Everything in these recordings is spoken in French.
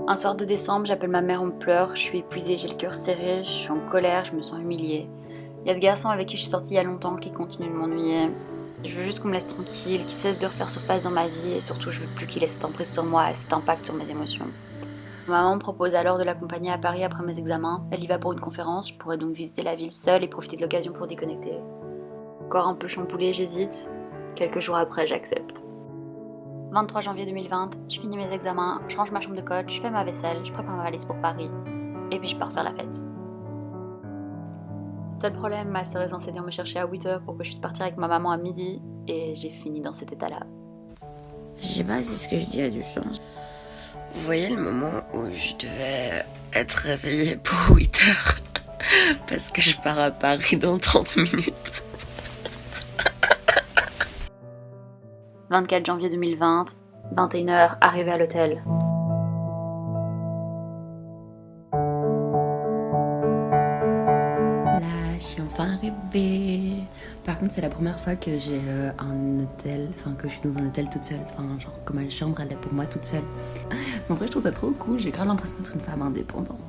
Un soir de décembre, j'appelle ma mère, on pleure, je suis épuisée, j'ai le cœur serré, je suis en colère, je me sens humiliée. Il y a ce garçon avec qui je suis sortie il y a longtemps qui continue de m'ennuyer. Je veux juste qu'on me laisse tranquille, qu'il cesse de refaire surface dans ma vie et surtout je veux plus qu'il ait cette emprise sur moi et cet impact sur mes émotions. Ma maman me propose alors de l'accompagner à Paris après mes examens. Elle y va pour une conférence, je pourrais donc visiter la ville seule et profiter de l'occasion pour déconnecter. Encore un peu chamboulée, j'hésite. Quelques jours après, j'accepte. 23 janvier 2020, je finis mes examens, je range ma chambre de coach, je fais ma vaisselle, je prépare ma valise pour Paris, et puis je pars faire la fête. Seul problème, ma sœur est censée venir me chercher à 8h pour que je puisse partir avec ma maman à midi, et j'ai fini dans cet état-là. Je sais pas si ce que je dis a du sens. Vous voyez le moment où je devais être réveillée pour 8h parce que je pars à Paris dans 30 minutes. 24 janvier 2020, 21h, arrivée à l'hôtel. Là, je suis enfin arrivée. Par contre, c'est la première fois que j'ai un hôtel, enfin que je suis dans un hôtel toute seule. Enfin, genre que ma chambre elle est pour moi toute seule. Mais en vrai, je trouve ça trop cool. J'ai grave l'impression d'être une femme indépendante.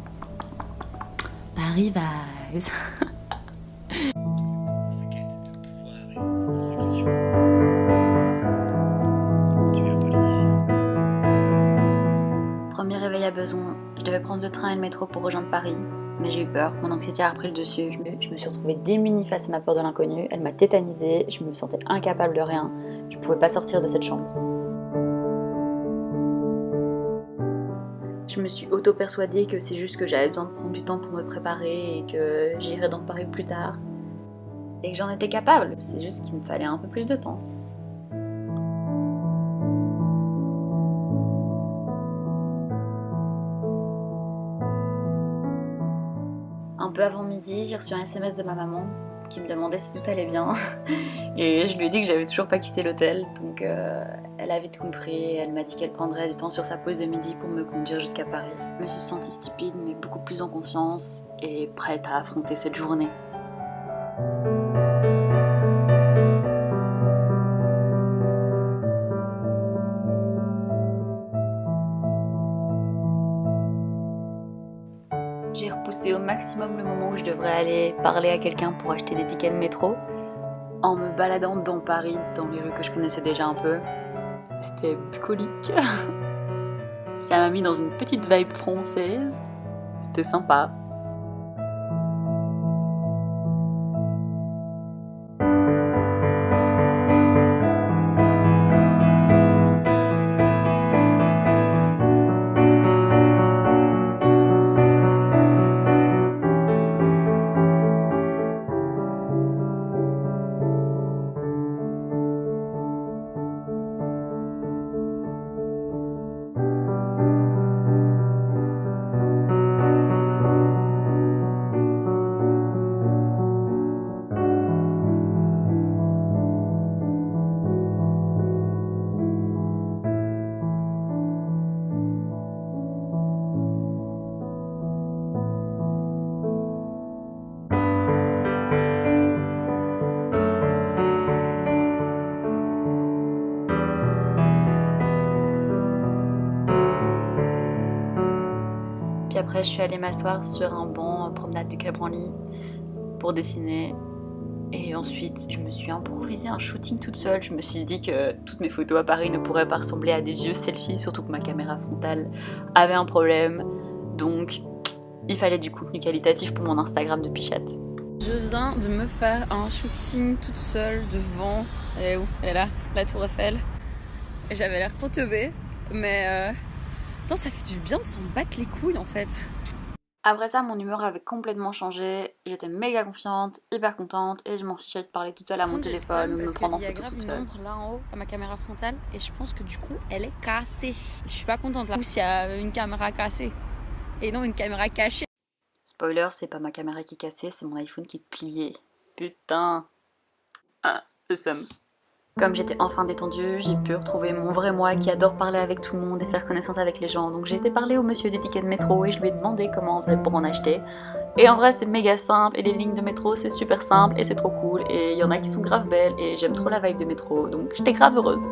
Paris vibes. Sa quête de pouvoir et de consécration. Tu viens pas d'ici. Premier réveil à Besançon, je devais prendre le train et le métro pour rejoindre Paris. Mais j'ai eu peur, mon anxiété a repris le dessus. Je me suis retrouvée démunie face à ma peur de l'inconnu. Elle m'a tétanisée, je me sentais incapable de rien. Je pouvais pas sortir de cette chambre. Je me suis auto-persuadée que c'est juste que j'avais besoin de prendre du temps pour me préparer et que j'irais dans Paris plus tard. Et que j'en étais capable, c'est juste qu'il me fallait un peu plus de temps. Un peu avant midi, j'ai reçu un SMS de ma maman qui me demandait si tout allait bien. Et je lui ai dit que j'avais toujours pas quitté l'hôtel. Donc elle a vite compris. Elle m'a dit qu'elle prendrait du temps sur sa pause de midi pour me conduire jusqu'à Paris. Je me suis sentie stupide mais beaucoup plus en confiance et prête à affronter cette journée. J'ai repoussé au maximum le moment où je devrais aller parler à quelqu'un pour acheter des tickets de métro. En me baladant dans Paris, dans les rues que je connaissais déjà un peu. C'était bucolique. Ça m'a mis dans une petite vibe française. C'était sympa. Puis après, je suis allée m'asseoir sur un banc en promenade du Quai Branly pour dessiner. Et ensuite, je me suis improvisé un shooting toute seule. Je me suis dit que toutes mes photos à Paris ne pourraient pas ressembler à des vieux selfies, surtout que ma caméra frontale avait un problème. Donc, il fallait du contenu qualitatif pour mon Instagram de Pichette. Je viens de me faire un shooting toute seule devant. Elle est où? Elle est là, la Tour Eiffel. Et j'avais l'air trop teubée, mais putain, ça fait du bien de s'en battre les couilles en fait. Après ça, mon humeur avait complètement changé. J'étais méga confiante, hyper contente et je m'en fichais de parler toute seule à mon téléphone ou de me prendre en photo toute seule. Il y a grave une ombre là en haut à ma caméra frontale et je pense que du coup elle est cassée. Je suis pas contente là. Ou s'il y a une caméra cassée et non une caméra cachée. Spoiler, c'est pas ma caméra qui est cassée, c'est mon iPhone qui est plié. Putain. Ah, le seum. Comme j'étais enfin détendue, j'ai pu retrouver mon vrai moi qui adore parler avec tout le monde et faire connaissance avec les gens. Donc j'ai été parler au monsieur du ticket de métro et je lui ai demandé comment on faisait pour en acheter. Et en vrai c'est méga simple et les lignes de métro c'est super simple et c'est trop cool. Et il y en a qui sont grave belles et j'aime trop la vibe de métro. Donc j'étais grave heureuse.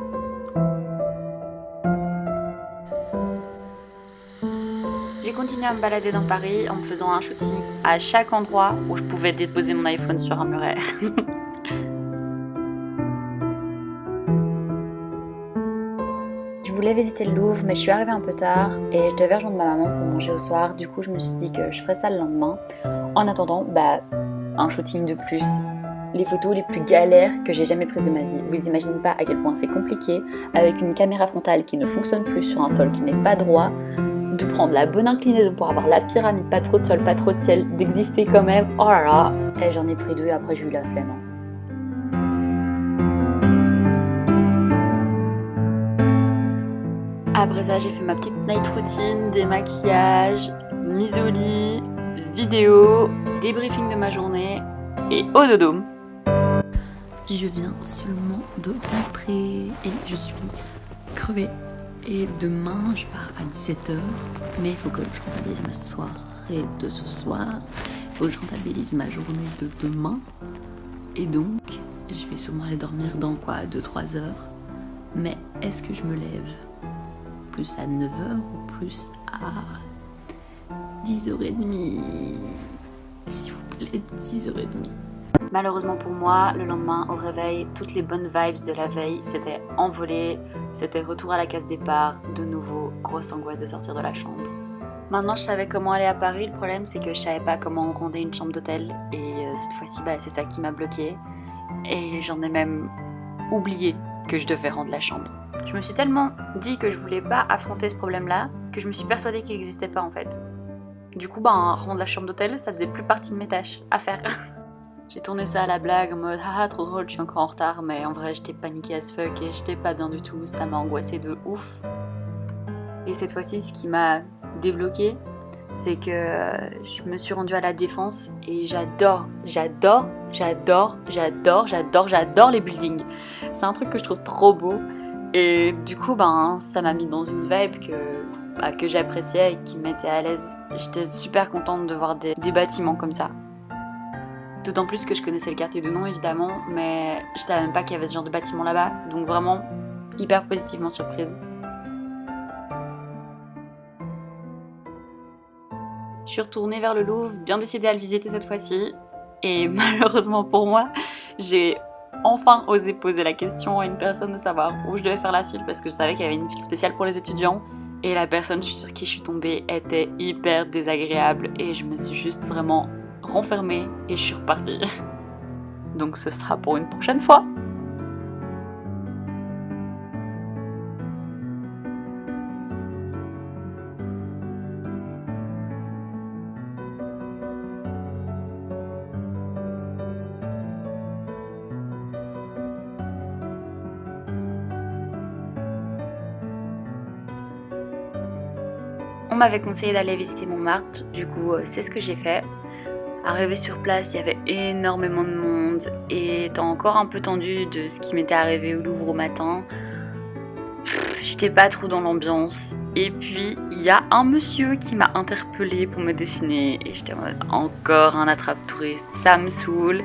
J'ai continué à me balader dans Paris en me faisant un shooting à chaque endroit où je pouvais déposer mon iPhone sur un muret. Je voulais visiter le Louvre, mais je suis arrivée un peu tard et je devais rejoindre ma maman pour manger au soir. Du coup, je me suis dit que je ferais ça le lendemain. En attendant, un shooting de plus. Les photos les plus galères que j'ai jamais prises de ma vie. Vous imaginez pas à quel point c'est compliqué, avec une caméra frontale qui ne fonctionne plus sur un sol qui n'est pas droit, de prendre la bonne inclinaison pour avoir la pyramide, pas trop de sol, pas trop de ciel, d'exister quand même. Oh là là. Et j'en ai pris 2 et après j'ai eu la flemme. Après ça, j'ai fait ma petite night routine, démaquillage, mise au lit, vidéo, débriefing de ma journée et au dodo. Je viens seulement de rentrer et je suis crevée. Et demain, je pars à 17h, mais il faut que je rentabilise ma soirée de ce soir. Il faut que je rentabilise ma journée de demain. Et donc, je vais sûrement aller dormir dans 2-3 heures. Mais est-ce que je me lève plus à 9h ou plus à 10h30? S'il vous plaît, 10h30. Malheureusement pour moi, le lendemain au réveil, toutes les bonnes vibes de la veille s'étaient envolées. C'était retour à la case départ, de nouveau, grosse angoisse de sortir de la chambre. Maintenant je savais comment aller à Paris, le problème c'est que je savais pas comment commander une chambre d'hôtel. Et cette fois-ci, c'est ça qui m'a bloquée. Et j'en ai même oublié que je devais rendre la chambre. Je me suis tellement dit que je voulais pas affronter ce problème-là, que je me suis persuadée qu'il n'existait pas en fait. Du coup, rendre la chambre d'hôtel, ça faisait plus partie de mes tâches à faire. J'ai tourné ça à la blague en mode haha trop drôle, je suis encore en retard, mais en vrai j'étais paniquée as fuck et j'étais pas bien du tout, ça m'a angoissée de ouf. Et cette fois-ci, ce qui m'a débloquée, c'est que je me suis rendue à la Défense et j'adore les buildings. C'est un truc que je trouve trop beau et du coup ça m'a mis dans une vibe que j'appréciais et qui me mettait à l'aise. J'étais super contente de voir des bâtiments comme ça. D'autant plus que je connaissais le quartier de nom évidemment, mais je savais même pas qu'il y avait ce genre de bâtiment là-bas, donc vraiment hyper positivement surprise. Je suis retournée vers le Louvre, bien décidée à le visiter cette fois-ci, et malheureusement pour moi, j'ai enfin osé poser la question à une personne de savoir où je devais faire la file parce que je savais qu'il y avait une file spéciale pour les étudiants, et la personne sur qui je suis tombée était hyper désagréable et je me suis juste vraiment renfermée et je suis repartie. Donc ce sera pour une prochaine fois. On m'avait conseillé d'aller visiter Montmartre, du coup c'est ce que j'ai fait. Arrivé sur place, il y avait énormément de monde et étant encore un peu tendue de ce qui m'était arrivé au Louvre au matin, j'étais pas trop dans l'ambiance. Et puis il y a un monsieur qui m'a interpellée pour me dessiner et j'étais en mode encore un attrape-touriste, ça me saoule.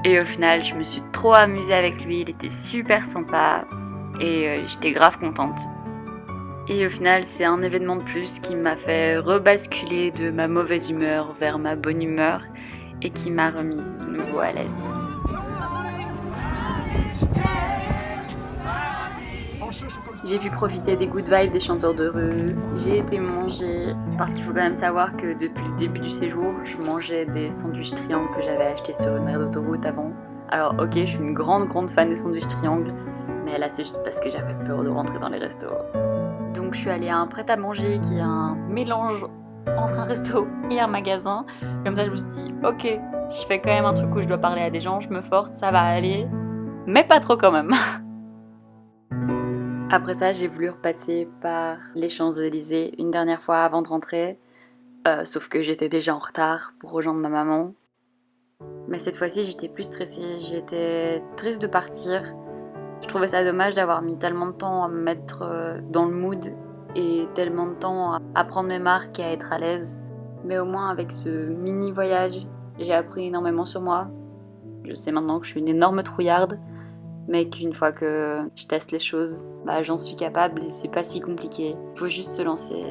Et au final je me suis trop amusée avec lui, il était super sympa et j'étais grave contente. Et au final, c'est un événement de plus qui m'a fait rebasculer de ma mauvaise humeur vers ma bonne humeur et qui m'a remise de nouveau à l'aise. J'ai pu profiter des good vibes des chanteurs de rue, j'ai été manger, parce qu'il faut quand même savoir que depuis le début du séjour, je mangeais des sandwichs triangles que j'avais achetés sur une aire d'autoroute avant. Alors ok, je suis une grande fan des sandwichs triangles, mais là c'est juste parce que j'avais peur de rentrer dans les restos. Donc je suis allée à un prêt-à-manger qui est un mélange entre un resto et un magasin. Comme ça je me suis dit, ok, je fais quand même un truc où je dois parler à des gens, je me force, ça va aller, mais pas trop quand même. Après ça, j'ai voulu repasser par les Champs-Élysées une dernière fois avant de rentrer, sauf que j'étais déjà en retard pour rejoindre ma maman. Mais cette fois-ci, j'étais plus stressée, j'étais triste de partir. Je trouvais ça dommage d'avoir mis tellement de temps à me mettre dans le mood et tellement de temps à prendre mes marques et à être à l'aise. Mais au moins avec ce mini voyage, j'ai appris énormément sur moi. Je sais maintenant que je suis une énorme trouillarde, mais qu'une fois que je teste les choses, j'en suis capable et c'est pas si compliqué. Il faut juste se lancer.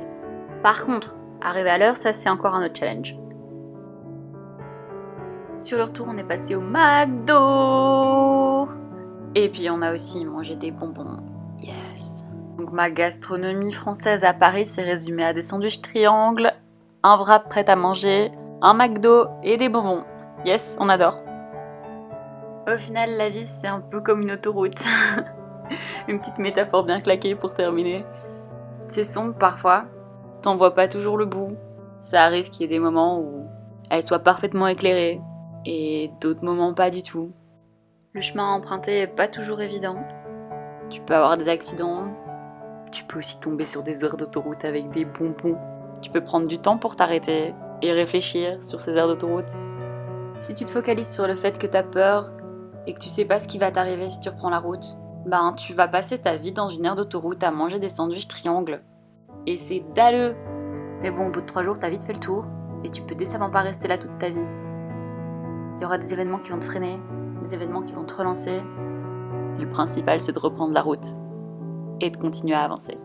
Par contre, Arriver à l'heure, ça c'est encore un autre challenge. Sur le retour, on est passé au McDo. Et puis on a aussi mangé des bonbons. Yes. Donc ma gastronomie française à Paris s'est résumée à des sandwichs triangles, un wrap prêt à manger, un McDo et des bonbons. Yes, on adore. Au final, la vie c'est un peu comme une autoroute. Une petite métaphore bien claquée pour terminer. C'est sombre parfois, t'en vois pas toujours le bout. Ça arrive qu'il y ait des moments où elle soit parfaitement éclairée et d'autres moments pas du tout. Le chemin à emprunter est pas toujours évident. Tu peux avoir des accidents. Tu peux aussi tomber sur des heures d'autoroute avec des bonbons. Tu peux prendre du temps pour t'arrêter et réfléchir sur ces heures d'autoroute. Si tu te focalises sur le fait que t'as peur et que tu sais pas ce qui va t'arriver si tu reprends la route, ben tu vas passer ta vie dans une aire d'autoroute à manger des sandwichs triangles. Et c'est dalleux. Mais bon, au bout de 3 jours, t'as vite fait le tour et tu peux décemment pas rester là toute ta vie. Il y aura des événements qui vont te freiner, des événements qui vont te relancer. Le principal, c'est de reprendre la route et de continuer à avancer.